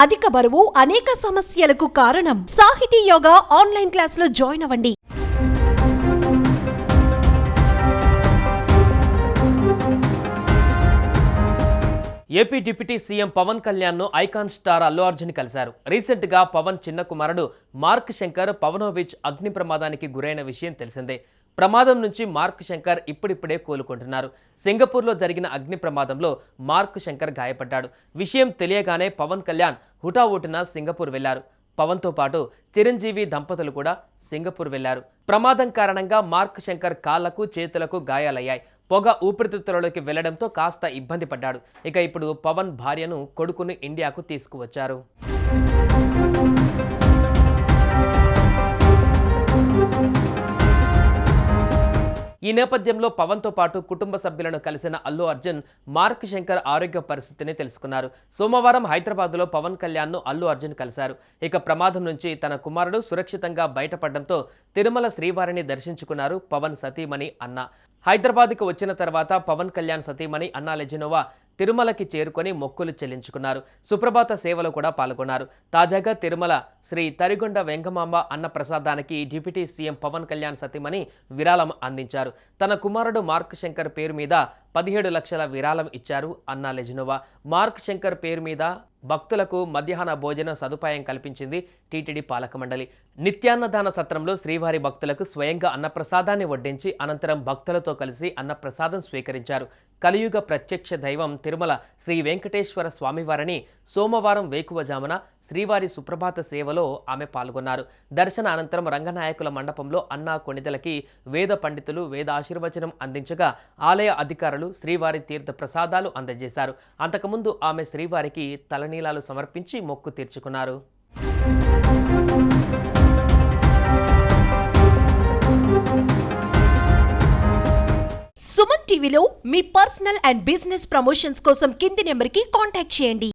అధిక బరువు అనేక సమస్యలకు కారణం. సాహితీ యోగా ఆన్లైన్ క్లాసులో జాయిన్ అవ్వండి. AP deputy CM Pawan Kalyan ను ఐకాన్ స్టార్ అల్లు అర్జున్ కలిశారు. రీసెంట్ గా పవన్ చిన్న కుమారుడు మార్క్ శంకర్ పవనోవిచ్ అగ్ని ప్రమాదానికి గురైన విషయం తెలిసిందే. ప్రమాదం నుంచి మార్క్ శంకర్ ఇప్పుడిప్పుడే కోలుకుంటున్నారు. సింగపూర్లో జరిగిన అగ్ని ప్రమాదంలో మార్క్ శంకర్ గాయపడ్డాడు. విషయం తెలియగానే పవన్ కళ్యాణ్ హుటాహుటిన సింగపూర్ వెళ్లారు. పవన్తో పాటు చిరంజీవి దంపతులు కూడా సింగపూర్ వెళ్లారు. ప్రమాదం కారణంగా మార్క్ శంకర్ కాళ్లకు చేతులకు గాయాలయ్యాయి. పొగ ఊపిరితిత్తులలోకి వెళ్లడంతో కాస్త ఇబ్బంది పడ్డాడు. ఇక ఇప్పుడు పవన్ భార్యను కొడుకును ఇండియాకు తీసుకువచ్చారు. ఈ నేపథ్యంలో పవన్తో పాటు కుటుంబ సభ్యులను కలిసిన అల్లు అర్జున్ మార్క్ శంకర్ ఆరోగ్య పరిస్థితిని తెలుసుకున్నారు. సోమవారం హైదరాబాద్లో పవన్ కళ్యాణ్ను అల్లు అర్జున్ కలిశారు. ఇక ప్రమాదం నుంచి తన కుమారుడు సురక్షితంగా బయటపడడంతో తిరుమల శ్రీవారిని దర్శించుకున్నారు పవన్ సతీమణి అన్న. హైదరాబాద్కు వచ్చిన తర్వాత పవన్ కళ్యాణ్ సతీమణి అన్నా లెజినోవా తిరుమలకి చేరుకొని మొక్కులు చెల్లించుకున్నారు. సుప్రభాత సేవలో కూడా పాల్గొన్నారు. తాజాగా తిరుమల శ్రీ తరిగొండ వెంగమాంబ అన్న ప్రసాదానికి డిప్యూటీ సీఎం పవన్ కళ్యాణ్ సతీమణి విరాళం అందించారు. తన కుమారుడు మార్క్ శంకర్ పేరు మీద 17 లక్షల విరాళం ఇచ్చారు అన్నా లెజినోవా. మార్క్ శంకర్ పేరు మీద భక్తులకు మధ్యాహ్న భోజన సదుపాయం కల్పించింది టీటీడీ పాలక మండలి. నిత్యాన్నదాన సత్రంలో శ్రీవారి భక్తులకు స్వయంగా అన్నప్రసాదాన్ని వడ్డించి అనంతరం భక్తులతో కలిసి అన్నప్రసాదం స్వీకరించారు. కలియుగ ప్రత్యక్ష దైవం తిరుమల శ్రీ వెంకటేశ్వర స్వామివారిని సోమవారం వేకువజామున శ్రీవారి సుప్రభాత సేవలో ఆమె పాల్గొన్నారు. దర్శన అనంతరం రంగనాయకుల మండపంలో అన్నా కొణిదలకి వేద పండితులు వేద ఆశీర్వచనం అందించగా ఆలయ అధికారులు శ్రీవారి తీర్థ ప్రసాదాలు అందజేశారు. అంతకుముందు ఆమె శ్రీవారికి తలనీలాలు సమర్పించి మొక్కు తీర్చుకున్నారు. సుమన్ టీవీలో మీ పర్సనల్ అండ్ బిజినెస్ ప్రమోషన్స్ కోసం కింది నెంబర్కి కాంటాక్ట్ చేయండి.